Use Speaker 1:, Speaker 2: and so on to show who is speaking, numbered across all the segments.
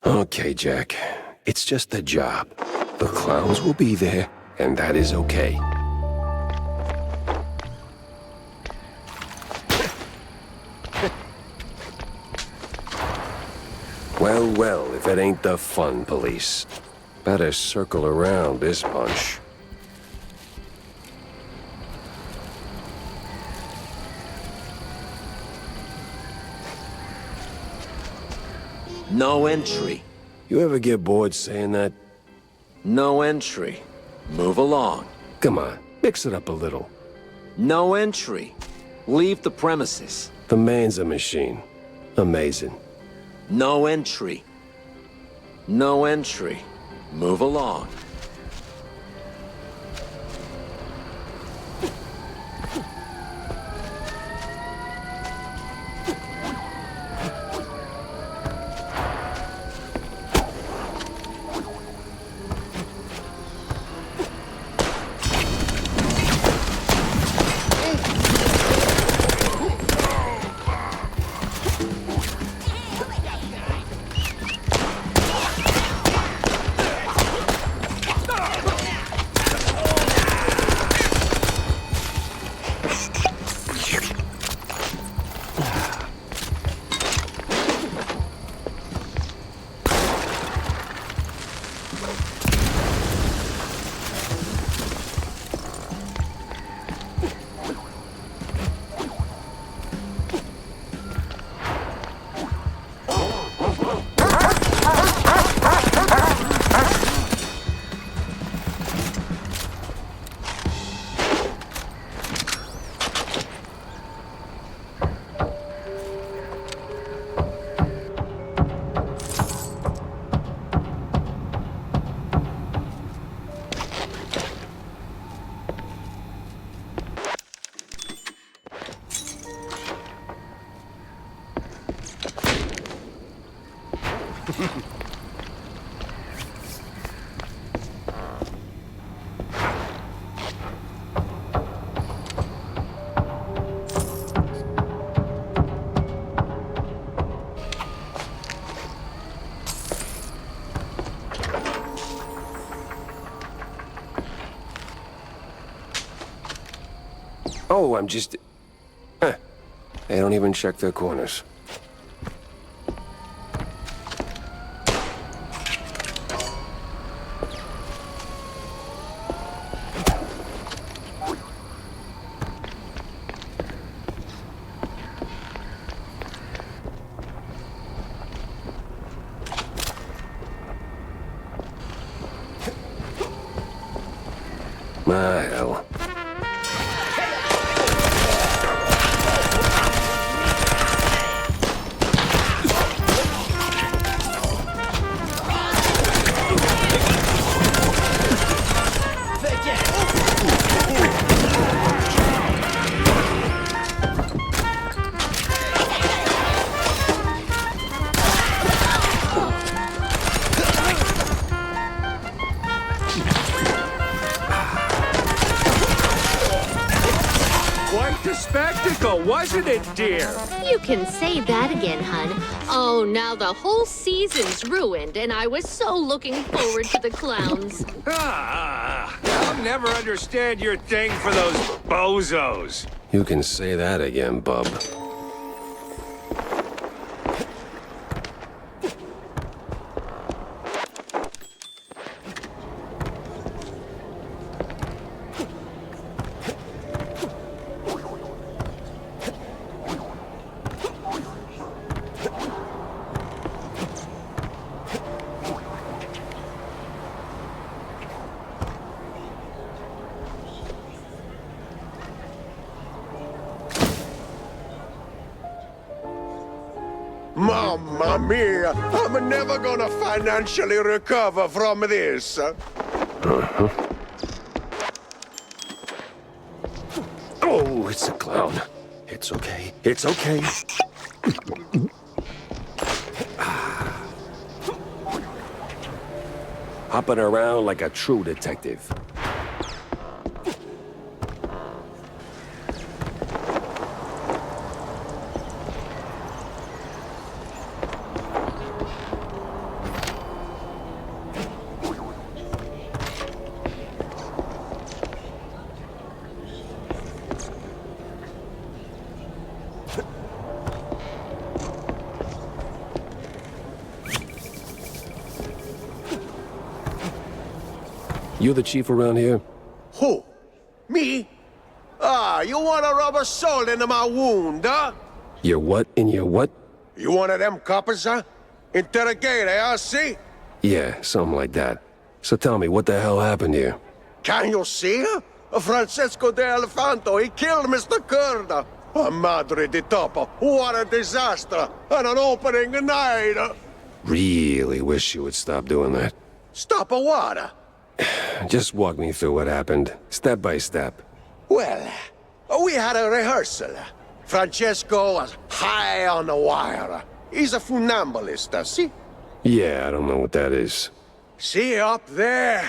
Speaker 1: Okay, Jack. It's just a job. The clowns will be there, and that is okay. Well, well, if it ain't the fun police. Better circle around this bunch.
Speaker 2: No entry.
Speaker 1: You ever get bored saying that?
Speaker 2: No entry. Move along.
Speaker 1: Come on, mix it up a little.
Speaker 2: No entry. Leave the premises.
Speaker 1: The man's a machine. Amazing.
Speaker 2: No entry. No entry. Move along.
Speaker 1: Oh, I'm just... Huh. They don't even check their corners. Ah, hell.
Speaker 3: Quite the spectacle, wasn't it, dear?
Speaker 4: You can say that again, hun. Oh, now the whole season's ruined, and I was so looking forward to the clowns.
Speaker 3: I'll never understand your thing for those bozos.
Speaker 1: You can say that again, bub.
Speaker 5: Mamma mia! I'm never gonna financially recover from this.
Speaker 1: Oh, it's a clown. It's okay. It's okay. Hopping around like a true detective. You the chief around here?
Speaker 5: Who? Me? Ah, you wanna rub a salt into my wound, huh?
Speaker 1: Your what in your what?
Speaker 5: You one of them coppers, huh? Interrogate, huh, see?
Speaker 1: Yeah, something like that. So tell me, what the hell happened here?
Speaker 5: Can you see? Francesco de Elefanto, he killed Mr. Curda. Oh, madre di topo, what a disaster! And an opening night!
Speaker 1: Really wish you would stop doing that.
Speaker 5: Stop a water!
Speaker 1: Just walk me through what happened, step by step.
Speaker 5: Well, we had a rehearsal. Francesco was high on the wire. He's a funambulist, see?
Speaker 1: Yeah, I don't know what that is.
Speaker 5: See, up there.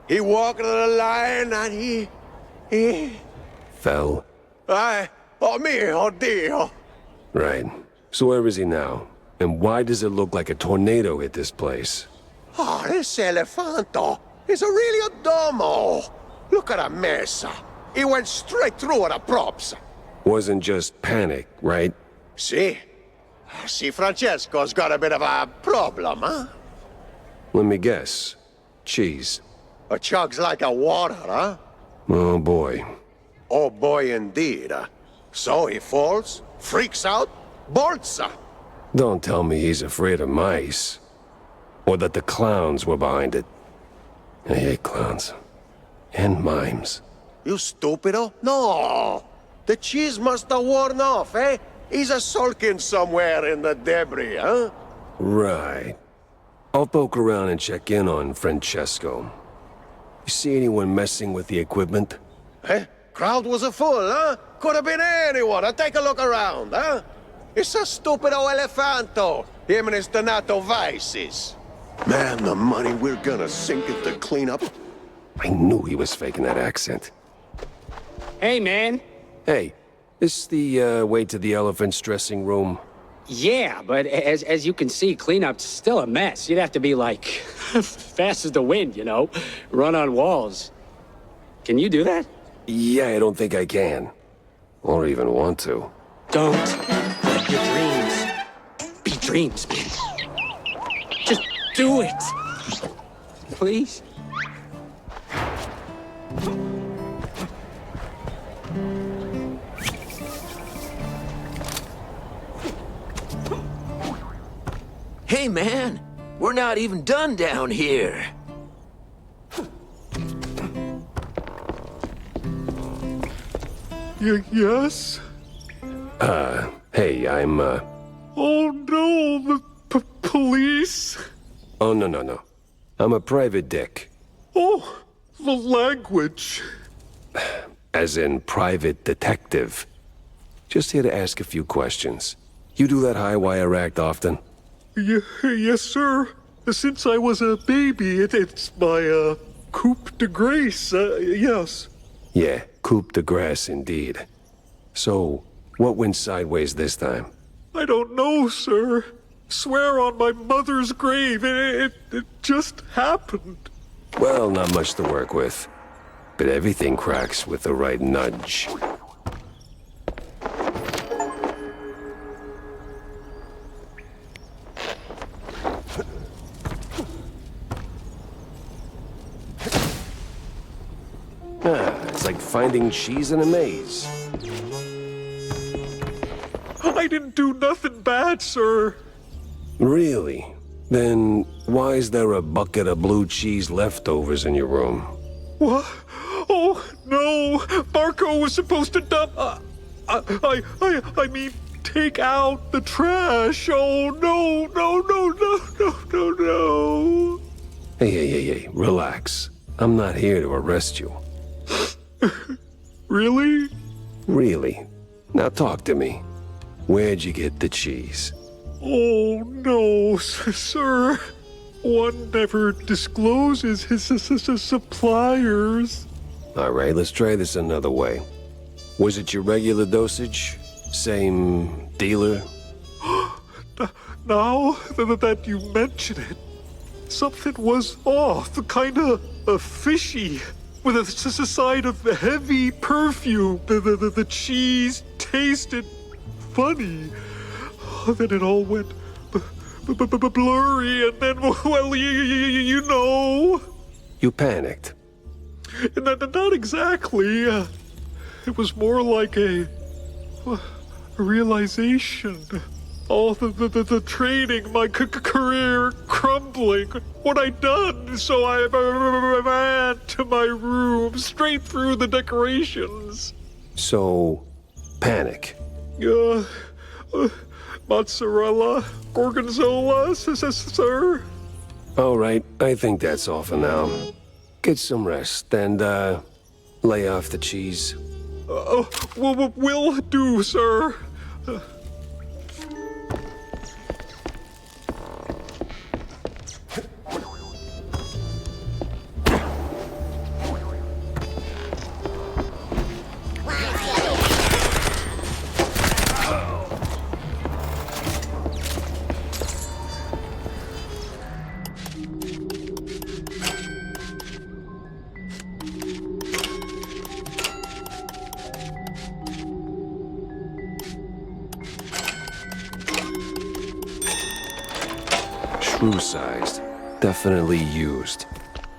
Speaker 5: He walked the line and he...
Speaker 1: Fell?
Speaker 5: Oh mio Dio.
Speaker 1: Right. So where is he now? And why does it look like a tornado hit this place?
Speaker 5: Oh, this Elefanto is really a domo. Look at a mess. He went straight through the props.
Speaker 1: Wasn't just panic, right?
Speaker 5: See? See, Francesco's got a bit of a problem, huh?
Speaker 1: Let me guess. Cheese.
Speaker 5: A chugs like a water, huh?
Speaker 1: Oh boy.
Speaker 5: Oh boy, indeed. So he falls, freaks out, bolts.
Speaker 1: Don't tell me he's afraid of mice. Or that the clowns were behind it. I hate clowns. And mimes.
Speaker 5: You stupido? No. The cheese must have worn off, eh? He's a sulking somewhere in the debris, huh?
Speaker 1: Right. I'll poke around and check in on Francesco. You see anyone messing with the equipment?
Speaker 5: Eh? Crowd was a full, huh? Could have been anyone. Take a look around, huh? It's a stupido Elefanto. Him and his Donato vices. Man, the money we're gonna sink into cleanup.
Speaker 1: I knew he was faking that accent.
Speaker 6: Hey, man.
Speaker 1: Hey, this the way to the elephant's dressing room?
Speaker 6: Yeah, but as you can see, cleanup's still a mess. You'd have to be like fast as the wind, you know? Run on walls. Can you do that?
Speaker 1: Yeah, I don't think I can. Or even want to.
Speaker 6: Don't let your dreams be dreams, man. Just do it. Please?
Speaker 2: Hey, man, we're not even done down here.
Speaker 7: Yes?
Speaker 1: Hey, I'm,
Speaker 7: Oh no, the police?
Speaker 1: Oh, no. I'm a private dick.
Speaker 7: Oh, the language.
Speaker 1: As in private detective. Just here to ask a few questions. You do that high wire act often?
Speaker 7: Yes, sir. Since I was a baby, it's my, coup de grace, yes.
Speaker 1: Yeah, coup de grace indeed. So, what went sideways this time?
Speaker 7: I don't know, sir. Swear on my mother's grave, it just happened.
Speaker 1: Well, not much to work with. But everything cracks with the right nudge. It's like finding cheese in a maze.
Speaker 7: I didn't do nothing bad, sir.
Speaker 1: Really? Then why is there a bucket of blue cheese leftovers in your room?
Speaker 7: What? Oh, no. Marco was supposed to dump... I mean, take out the trash. Oh, no.
Speaker 1: Hey, relax. I'm not here to arrest you.
Speaker 7: Really?
Speaker 1: Really? Now talk to me. Where'd you get the cheese?
Speaker 7: Oh, no, sir. One never discloses his suppliers.
Speaker 1: All right, let's try this another way. Was it your regular dosage? Same dealer?
Speaker 7: Now that you mention it, something was off, kinda fishy, with a side of heavy perfume. The cheese tasted funny. Then it all went blurry, and then, well, you know.
Speaker 1: You panicked.
Speaker 7: Not exactly. It was more like a realization. All the training, my career crumbling. What I'd done, so I ran to my room, straight through the decorations.
Speaker 1: So, panic.
Speaker 7: Mozzarella, gorgonzola, sir.
Speaker 1: All right, I think that's all for now. Get some rest and, lay off the cheese.
Speaker 7: Will do, sir.
Speaker 1: True-sized. Definitely used.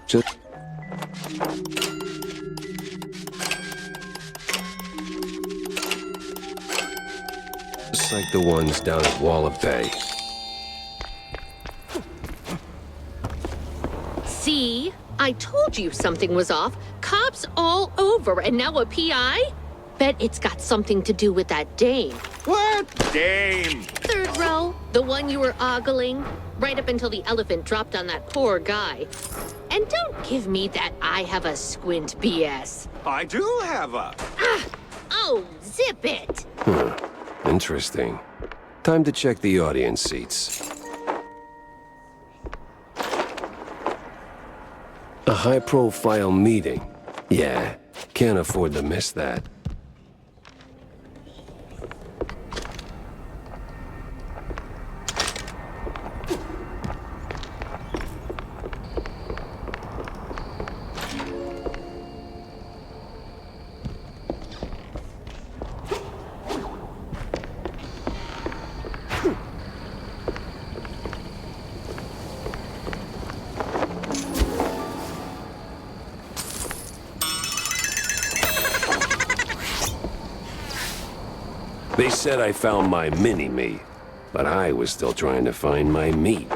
Speaker 1: Just like the ones down at Walla Bay.
Speaker 4: See? I told you something was off. Cops all over, and now a PI? Bet it's got something to do with that dame.
Speaker 3: What dame?
Speaker 4: Third row, the one you were ogling, right up until the elephant dropped on that poor guy. And don't give me that I have a squint BS.
Speaker 3: I do have a...
Speaker 4: Oh, zip it!
Speaker 1: Interesting. Time to check the audience seats. A high-profile meeting. Yeah, can't afford to miss that. They said I found my mini-me, but I was still trying to find my meat.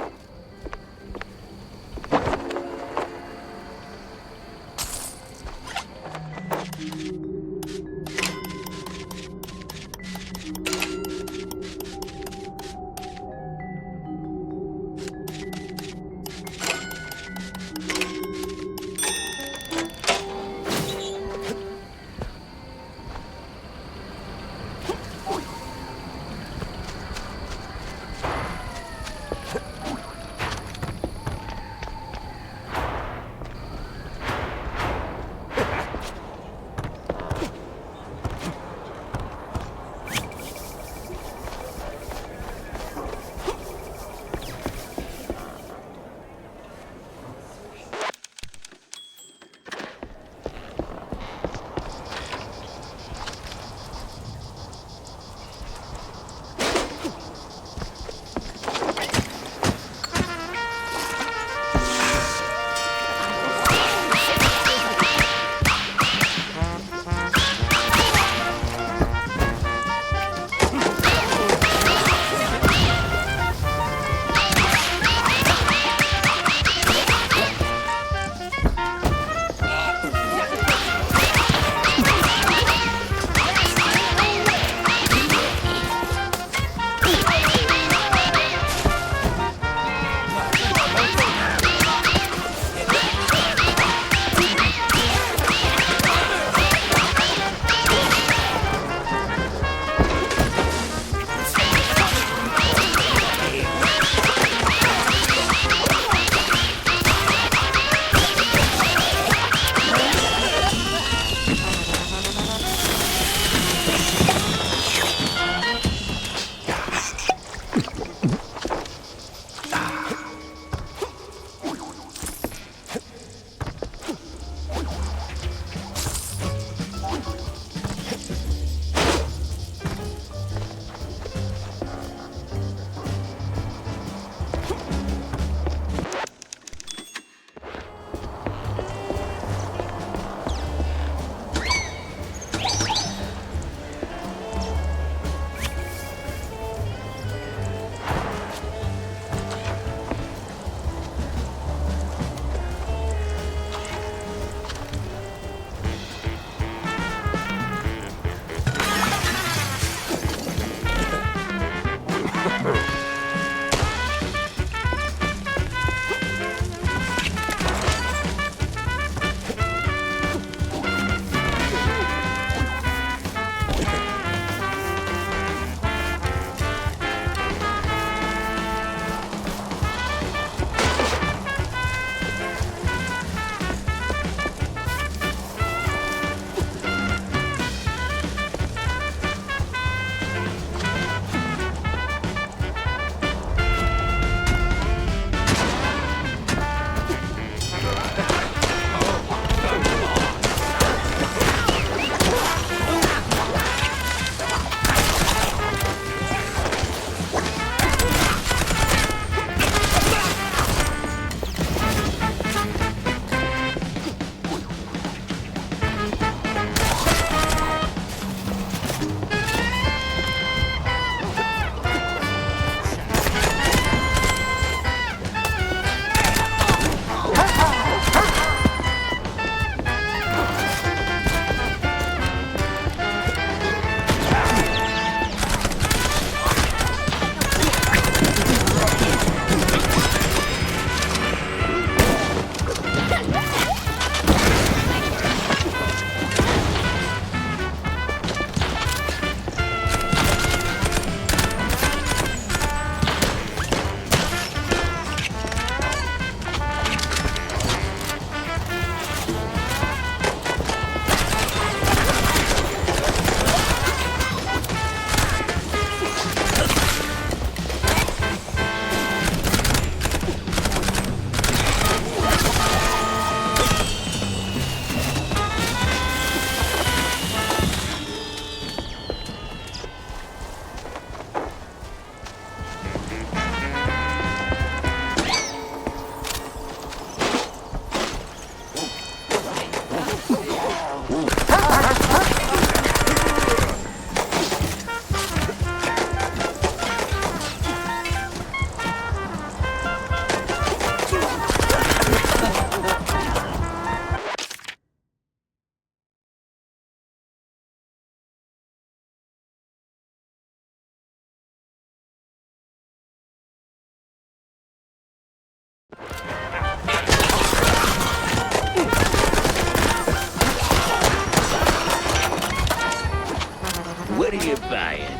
Speaker 2: What are you buying?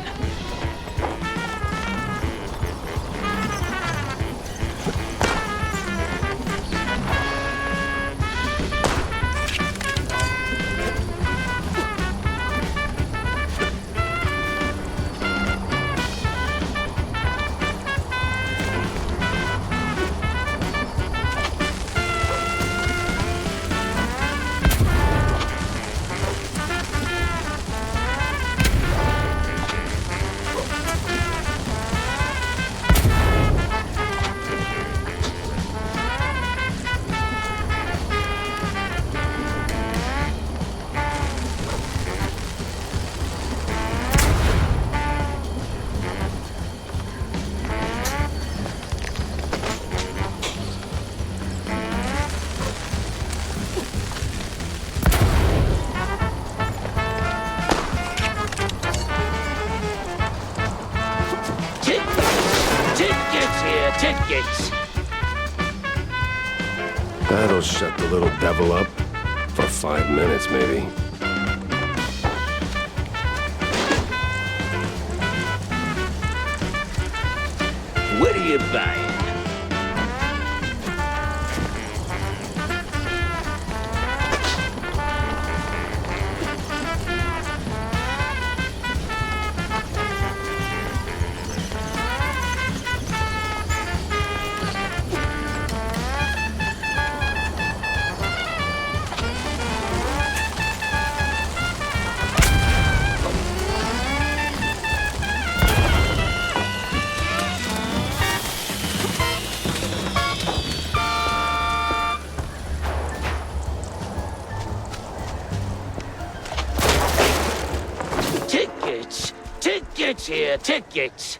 Speaker 2: Tickets!
Speaker 1: That'll shut the little devil up. For 5 minutes, maybe.
Speaker 2: What are you buying? Tickets here, tickets!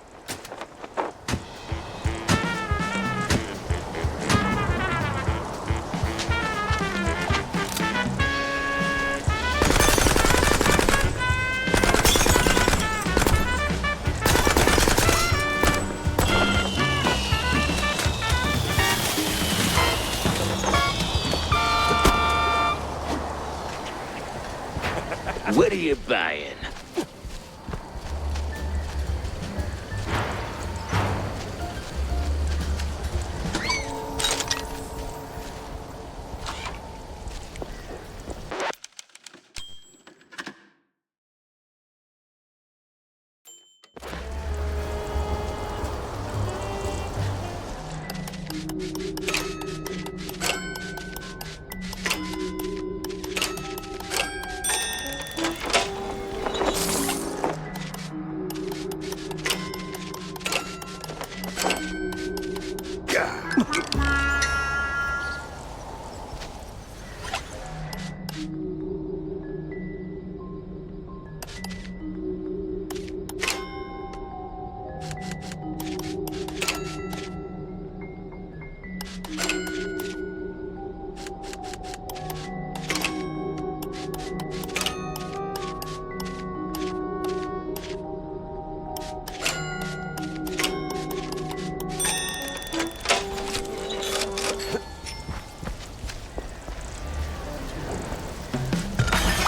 Speaker 2: What are you buying?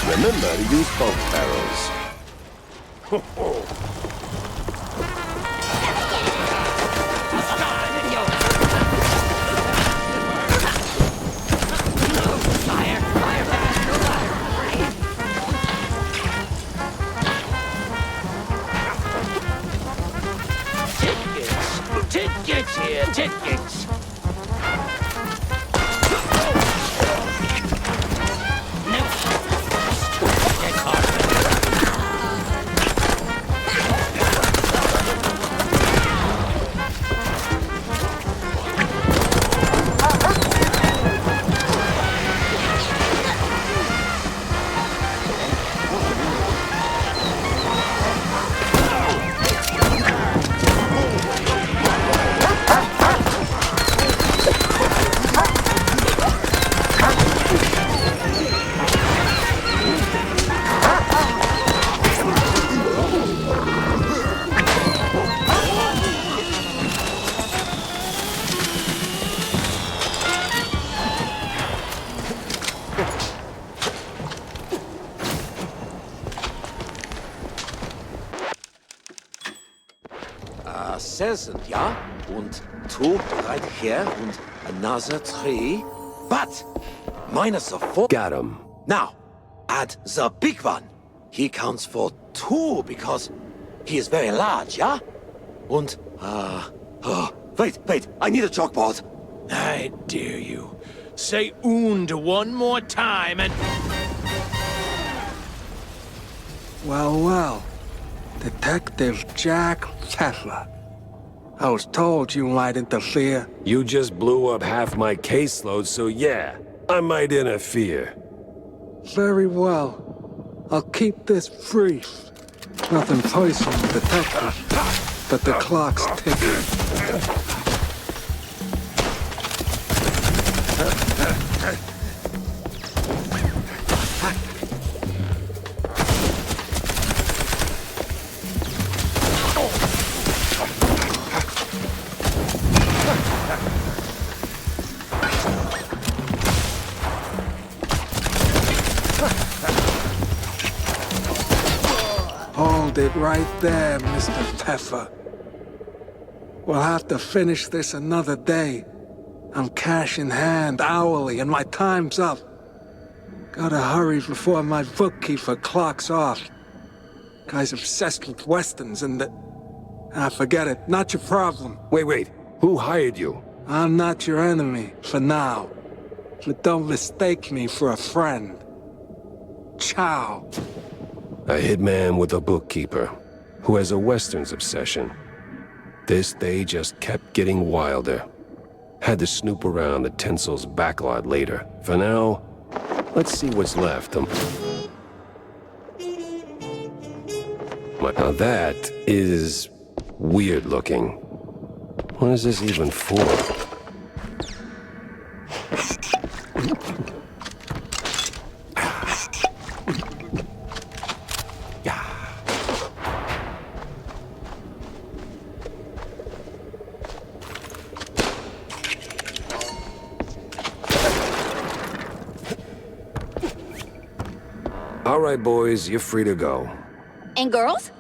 Speaker 1: Remember to use both barrels.
Speaker 2: Tickets here, tickets! 7, yeah? Und 2 right here, and another 3. But minus the 4.
Speaker 1: Got him.
Speaker 2: Now, add the big one. He counts for 2 because he is very large, yeah? Und, wait, I need a chalkboard.
Speaker 3: I dare you. Say und one more time and...
Speaker 8: Well, Detective Jack Tefler. I was told you might interfere.
Speaker 1: You just blew up half my caseload, so yeah, I might interfere.
Speaker 8: Very well. I'll keep this brief. Nothing personal, Detective, but the clock's ticking. Hold it right there, Mr. Teffer. We'll have to finish this another day. I'm cash in hand hourly, and my time's up. Gotta hurry before my bookkeeper clocks off. Guy's obsessed with westerns and the... forget it. Not your problem.
Speaker 1: Wait. Who hired you?
Speaker 8: I'm not your enemy, for now. But don't mistake me for a friend. Ciao.
Speaker 1: A hitman with a bookkeeper, who has a westerns obsession. This day just kept getting wilder. Had to snoop around the Tinsel's backlot later. For now, let's see what's left. Now that is weird looking. What is this even for? All right, boys, you're free to go.
Speaker 9: And girls?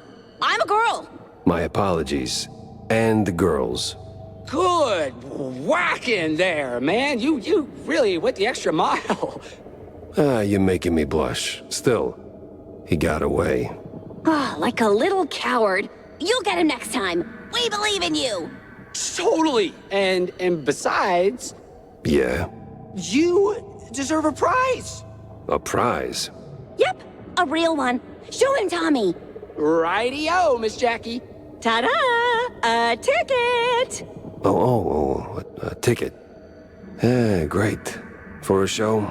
Speaker 9: I'm a girl.
Speaker 1: My apologies. And the girls.
Speaker 6: Good whacking there, man. You really went the extra mile.
Speaker 1: You're making me blush. Still, he got away.
Speaker 9: Ah, like a little coward. You'll get him next time. We believe in you.
Speaker 6: Totally. And besides...
Speaker 1: Yeah?
Speaker 6: You deserve a prize.
Speaker 1: A prize?
Speaker 9: Yep, a real one. Show him, Tommy.
Speaker 6: Righty-o, Miss Jackie.
Speaker 9: Ta-da! A ticket!
Speaker 1: A ticket. Great. For a show?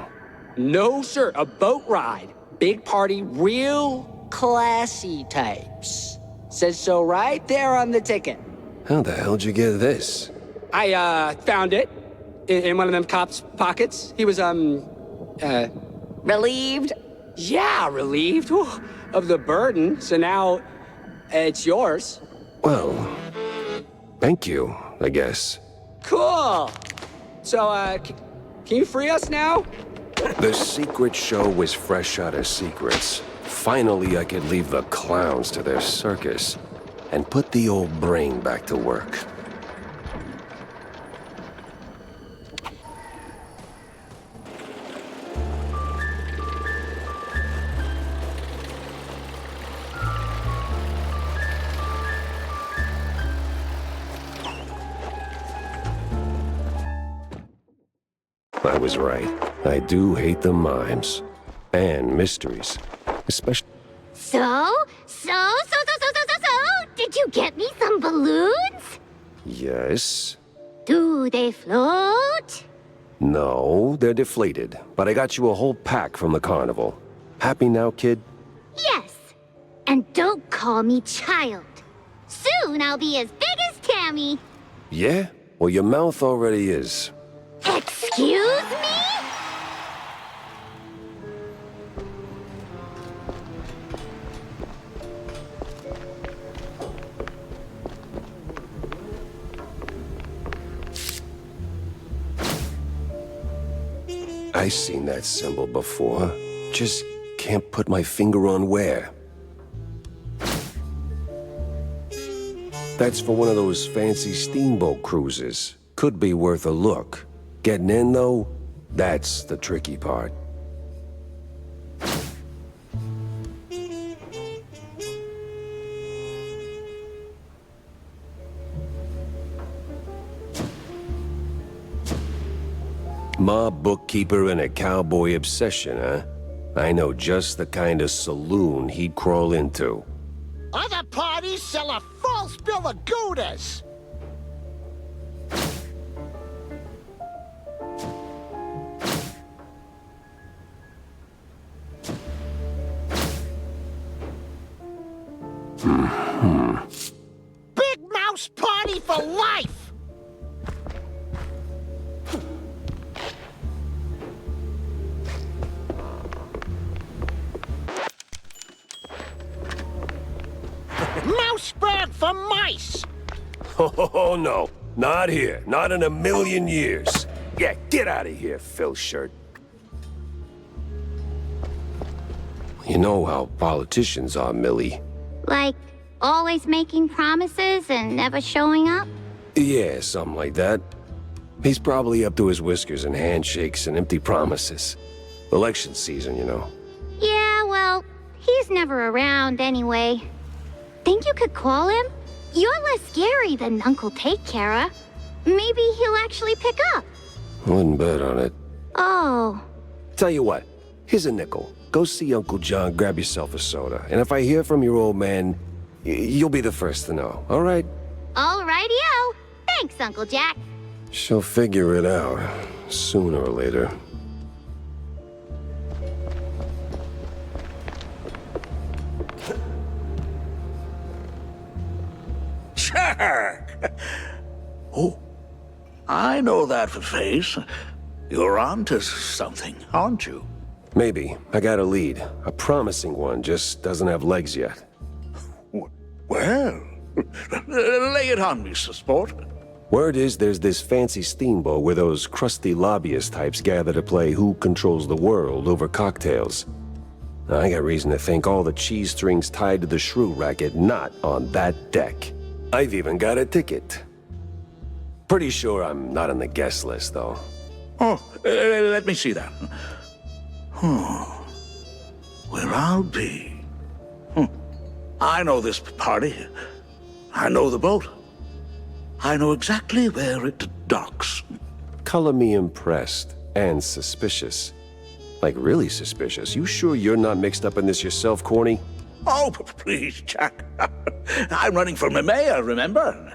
Speaker 6: No, sir. A boat ride. Big party, real classy types. Says so right there on the ticket.
Speaker 1: How the hell'd you get this?
Speaker 6: I, found it in one of them cops' pockets. He was,
Speaker 9: Relieved?
Speaker 6: Yeah, relieved of the burden. So now it's yours.
Speaker 1: Well, thank you, I guess.
Speaker 6: Cool. So, can you free us now?
Speaker 1: The secret show was fresh out of secrets. Finally, I could leave the clowns to their circus and put the old brain back to work. I was right. I do hate the mimes. And mysteries. Especially...
Speaker 4: So? Did you get me some balloons?
Speaker 1: Yes?
Speaker 4: Do they float?
Speaker 1: No, they're deflated. But I got you a whole pack from the carnival. Happy now, kid?
Speaker 4: Yes. And don't call me child. Soon I'll be as big as Tammy.
Speaker 1: Yeah? Well, your mouth already is.
Speaker 4: Excuse me?
Speaker 1: I've seen that symbol before. Just can't put my finger on where. That's for one of those fancy steamboat cruises. Could be worth a look. Getting in, though, that's the tricky part. Mob bookkeeper and a cowboy obsession, huh? I know just the kind of saloon he'd crawl into.
Speaker 10: Other parties sell a false bill of goods. Big mouse party for life! Mouseburg for mice!
Speaker 1: Oh, no. Not here. Not in a million years. Yeah, get out of here, Phil Shirt. You know how politicians are, Millie.
Speaker 11: Like, always making promises and never showing up?
Speaker 1: Yeah, something like that. He's probably up to his whiskers in handshakes and empty promises. Election season, you know.
Speaker 11: Yeah, well, he's never around anyway. Think you could call him? You're less scary than Uncle Take Care. Maybe he'll actually pick up.
Speaker 1: Wouldn't bet on it.
Speaker 11: Oh.
Speaker 1: Tell you what, here's a nickel. Go see Uncle John, grab yourself a soda. And if I hear from your old man, you'll be the first to know, all right?
Speaker 11: Alrighty-o. Thanks, Uncle Jack.
Speaker 1: She'll figure it out, sooner or later.
Speaker 12: Sure. Oh, I know that face. You're on to something, aren't you?
Speaker 1: Maybe. I got a lead. A promising one, just doesn't have legs yet.
Speaker 12: Well, lay it on me, sport.
Speaker 1: Word is there's this fancy steamboat where those crusty lobbyist types gather to play Who Controls the World over cocktails. I got reason to think all the cheese strings tied to the shrew racket not on that deck. I've even got a ticket. Pretty sure I'm not on the guest list, though.
Speaker 12: Oh, let me see that. Where I'll be. I know this party. I know the boat. I know exactly where it docks.
Speaker 1: Color me impressed and suspicious. Like really suspicious. You sure you're not mixed up in this yourself, Corny?
Speaker 12: Oh, please, Jack. I'm running for mayor, remember?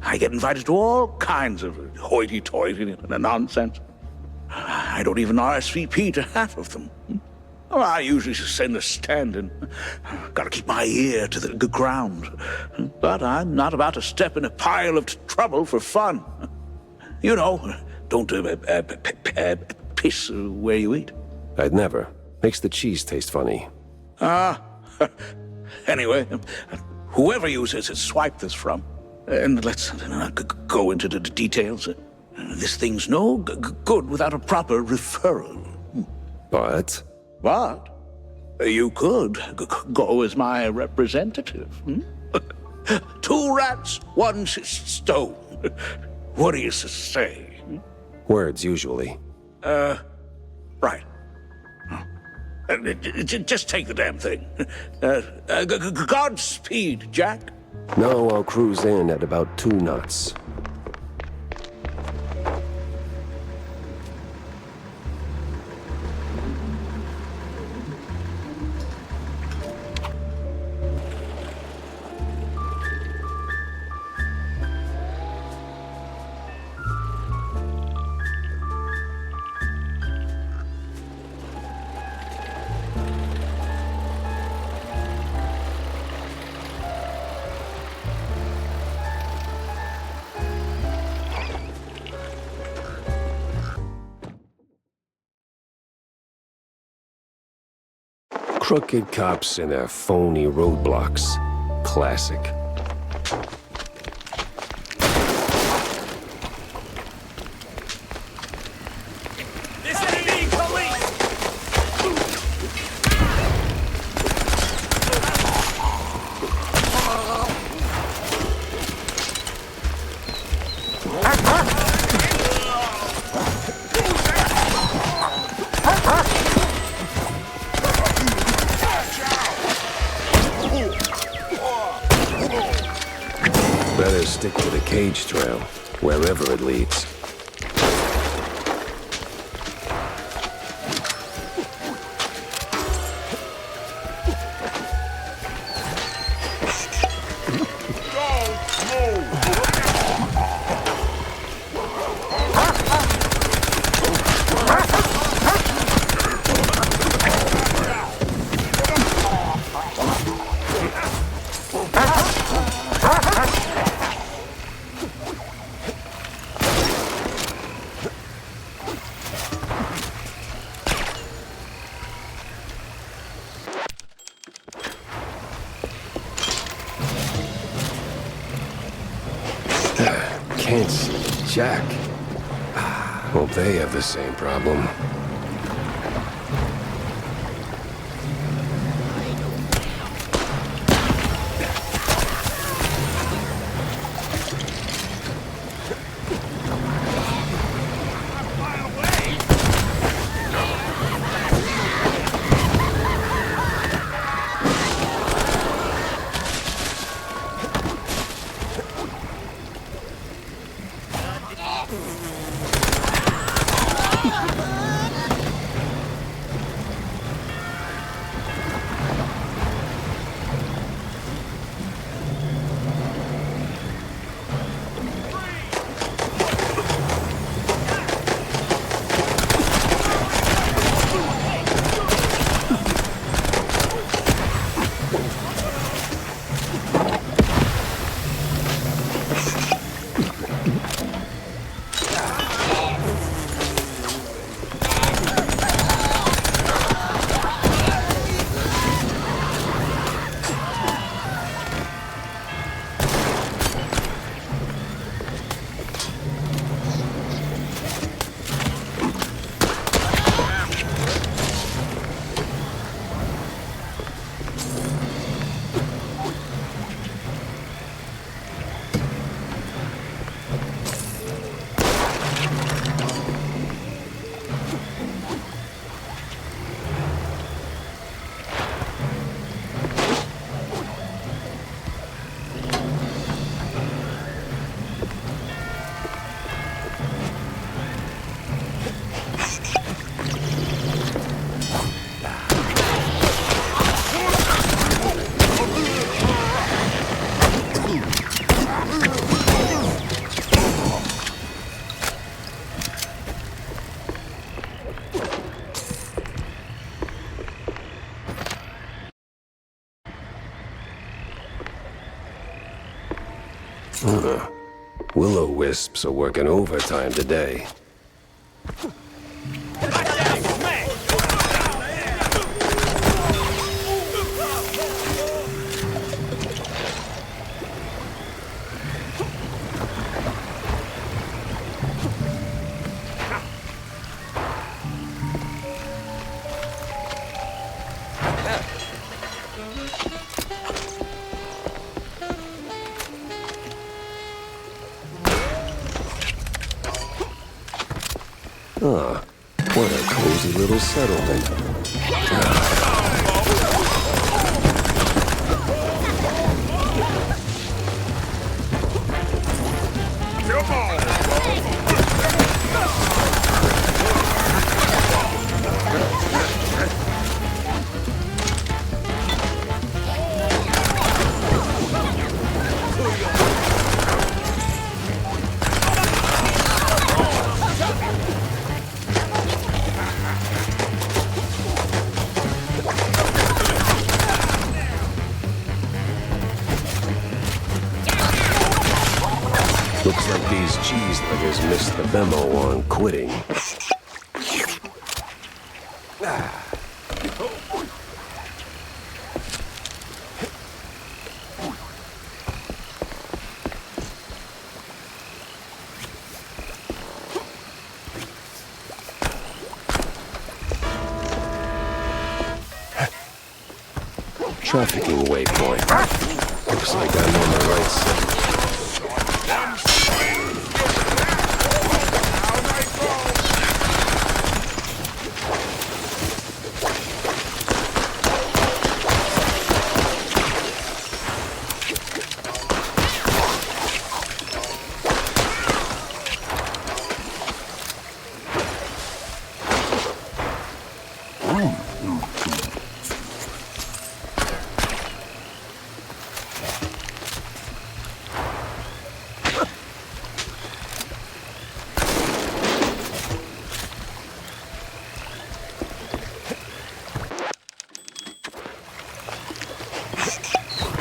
Speaker 12: I get invited to all kinds of hoity-toity nonsense. I don't even RSVP to half of them. Well, I usually send a stand-in. Gotta keep my ear to the ground. But I'm not about to step in a pile of trouble for fun. You know, don't piss where you eat.
Speaker 1: I'd never. Makes the cheese taste funny.
Speaker 12: Anyway, whoever you swipe this from, and let's go into the details. This thing's no good without a proper referral.
Speaker 1: But?
Speaker 12: But you could go as my representative. 2 rats, 1 stone. What do you say?
Speaker 1: Words, usually.
Speaker 12: Right. Just take the damn thing. Godspeed, Jack.
Speaker 1: No, I'll cruise in at about 2 knots. Crooked cops and their phony roadblocks. Classic. stick to the cage trail, wherever it leads. Can't see Jack. Hope they have the same problem. Will-o-wisps are working overtime today. Ah, what a cozy little settlement. Looks like these cheeselegers missed the memo on quitting. Trafficking waypoint. Looks like I'm on the right side.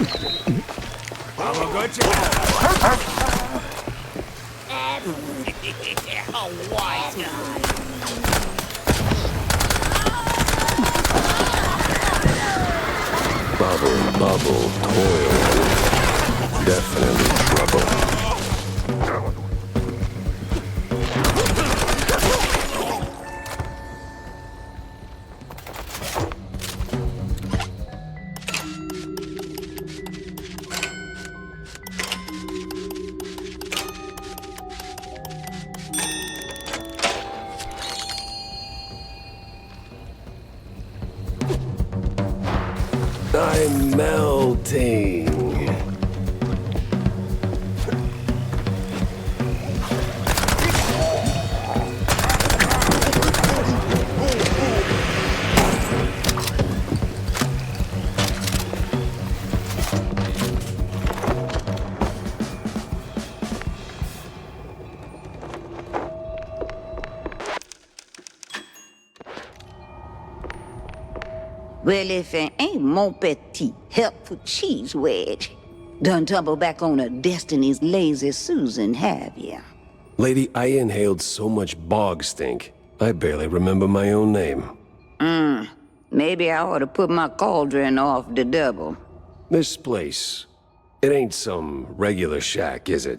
Speaker 3: I'm a good job.
Speaker 10: A wise guy.
Speaker 1: Bubble, bubble, toil. Definitely trouble. I'm melting.
Speaker 13: Well, if it ain't mon petit helpful cheese wedge, done tumble back on a Destiny's lazy Susan, have you?
Speaker 1: Lady, I inhaled so much bog stink, I barely remember my own name.
Speaker 13: Maybe I ought to put my cauldron off the double.
Speaker 1: This place, it ain't some regular shack, is it?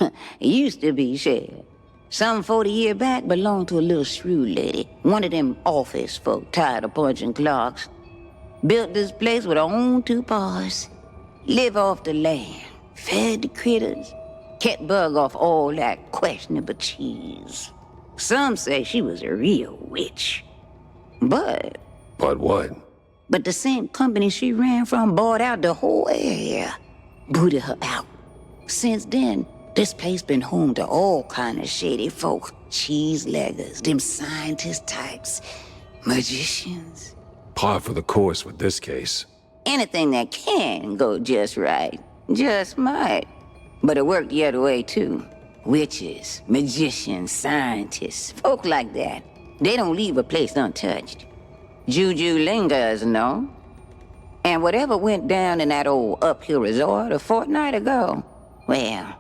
Speaker 13: It used to be, Shell. Some 40 years back belonged to a little shrew lady, one of them office folk tired of punching clocks. Built this place with her own two paws. Live off the land, fed the critters, kept bug off all that questionable cheese. Some say she was a real witch. But
Speaker 1: what?
Speaker 13: But the same company she ran from bought out the whole area. Booted her out. Since then, this place been home to all kind of shady folk. Cheese-leggers, them scientist types, magicians.
Speaker 1: Par for the course with this case.
Speaker 13: Anything that can go just right, just might. But it worked the other way, too. Witches, magicians, scientists, folk like that. They don't leave a place untouched. Juju lingers, no? And whatever went down in that old uphill resort a fortnight ago, well,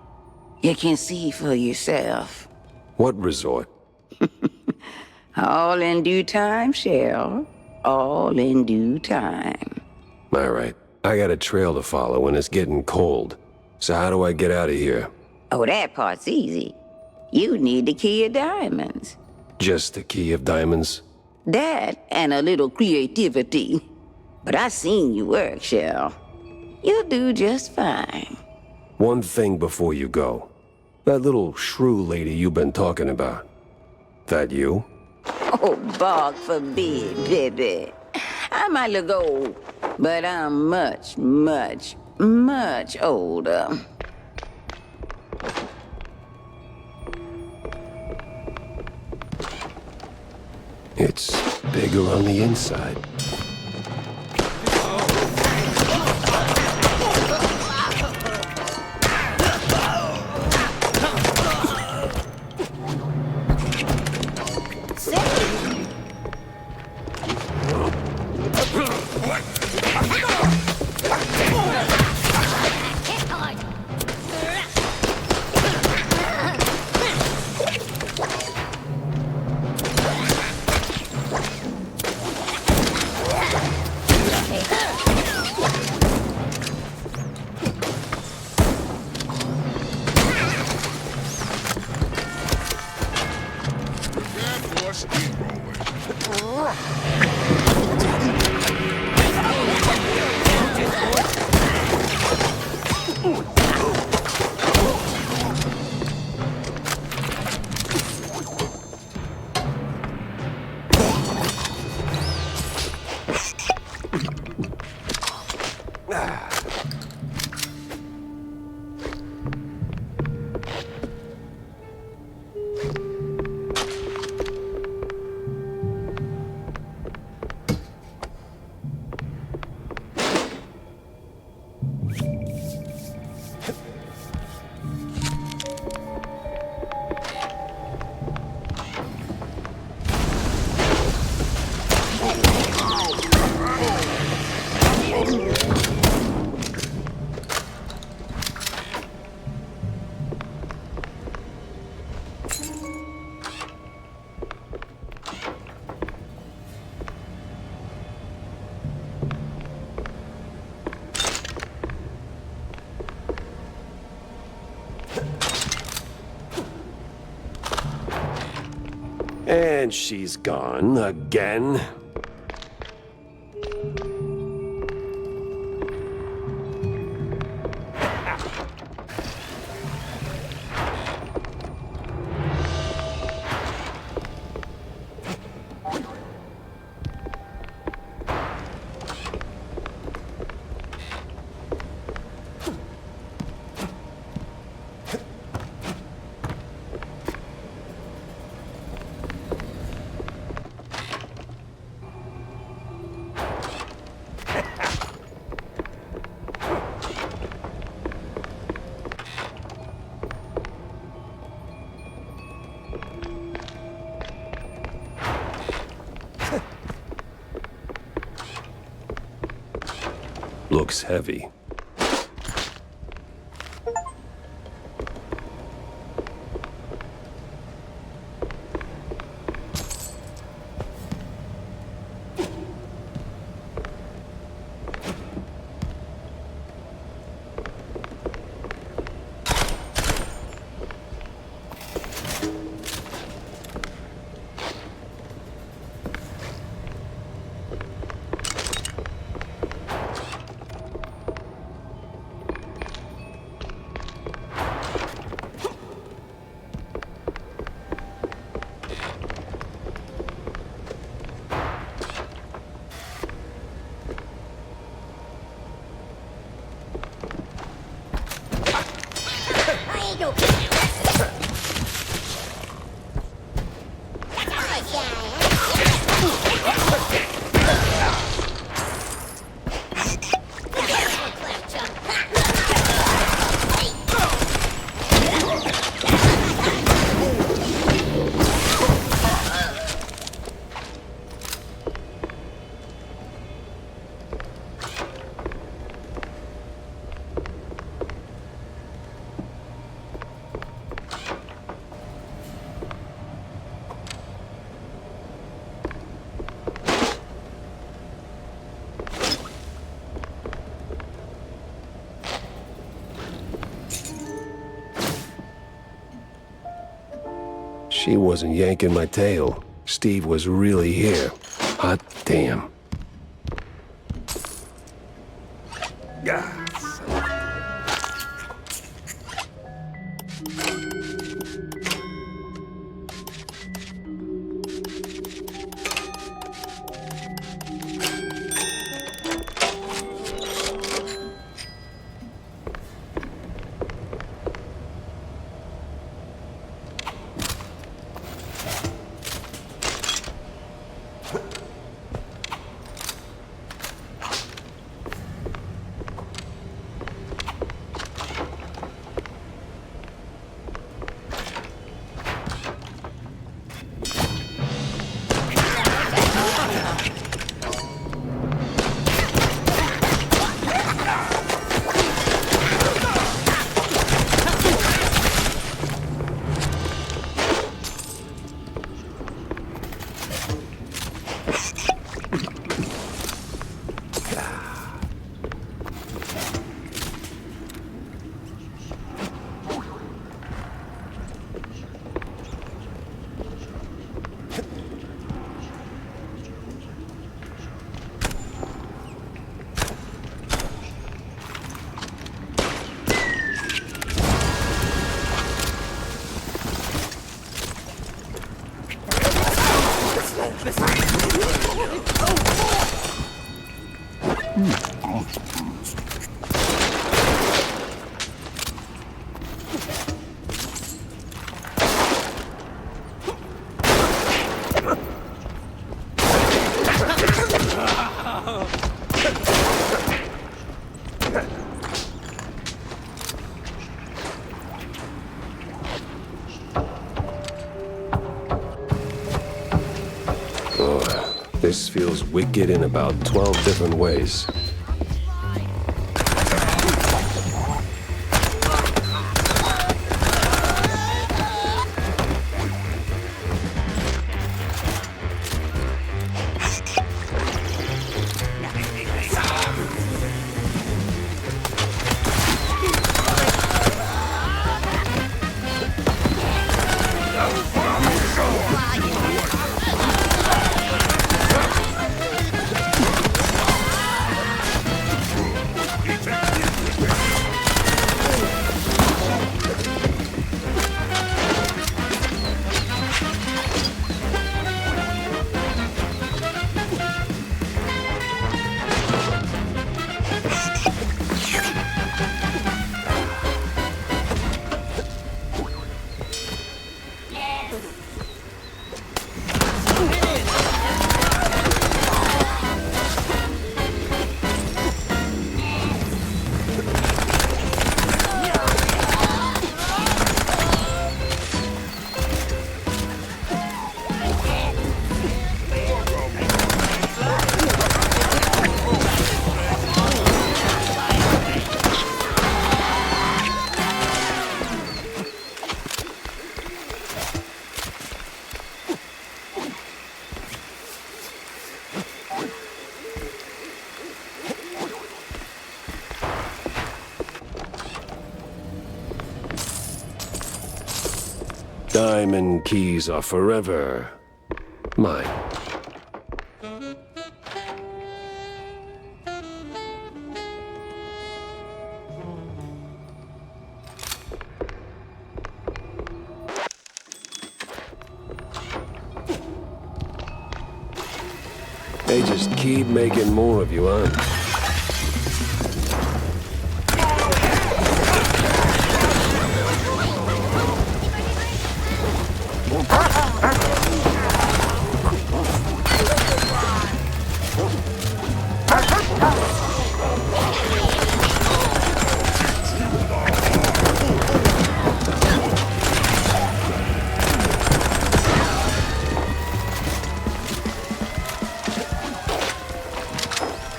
Speaker 13: you can see for yourself.
Speaker 1: What resort?
Speaker 13: All in due time, Shell. All in due time.
Speaker 1: All right. I got a trail to follow and it's getting cold. So how do I get out of here?
Speaker 13: Oh, that part's easy. You need the key of diamonds.
Speaker 1: Just the key of diamonds?
Speaker 13: That and a little creativity. But I seen you work, Shell. You'll do just fine.
Speaker 1: One thing before you go. That little shrew lady you've been talking about. That you?
Speaker 13: Oh, bog forbid, baby. I might look old, but I'm much, much, much older.
Speaker 1: It's bigger on the inside. And she's gone again. Looks heavy. She wasn't yanking my tail. Steve was really here. Hot damn. This feels wicked in about 12 different ways. diamond keys are forever mine. They just keep making more of you, huh?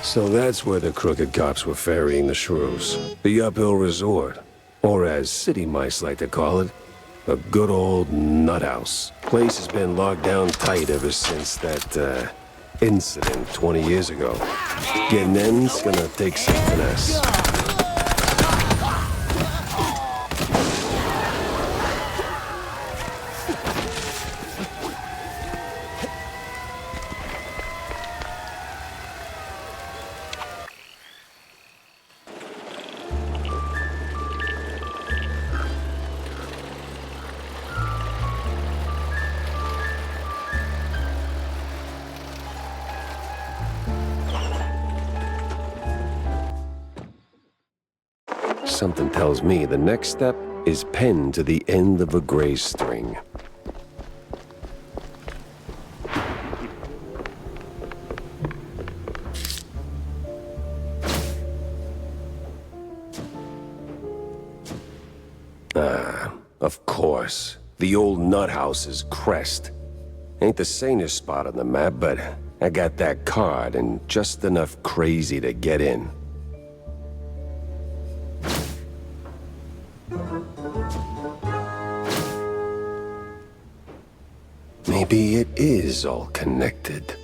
Speaker 1: So that's where the crooked cops were ferrying the shrews. The uphill resort. Or as city mice like to call it, a good old nut house. Place has been locked down tight ever since that, incident 20 years ago. Getting in's gonna take some finesse. Something tells me the next step is pinned to the end of a gray string. Of course. The old nut house's crest. Ain't the sanest spot on the map, but I got that card and just enough crazy to get in. Maybe it is all connected.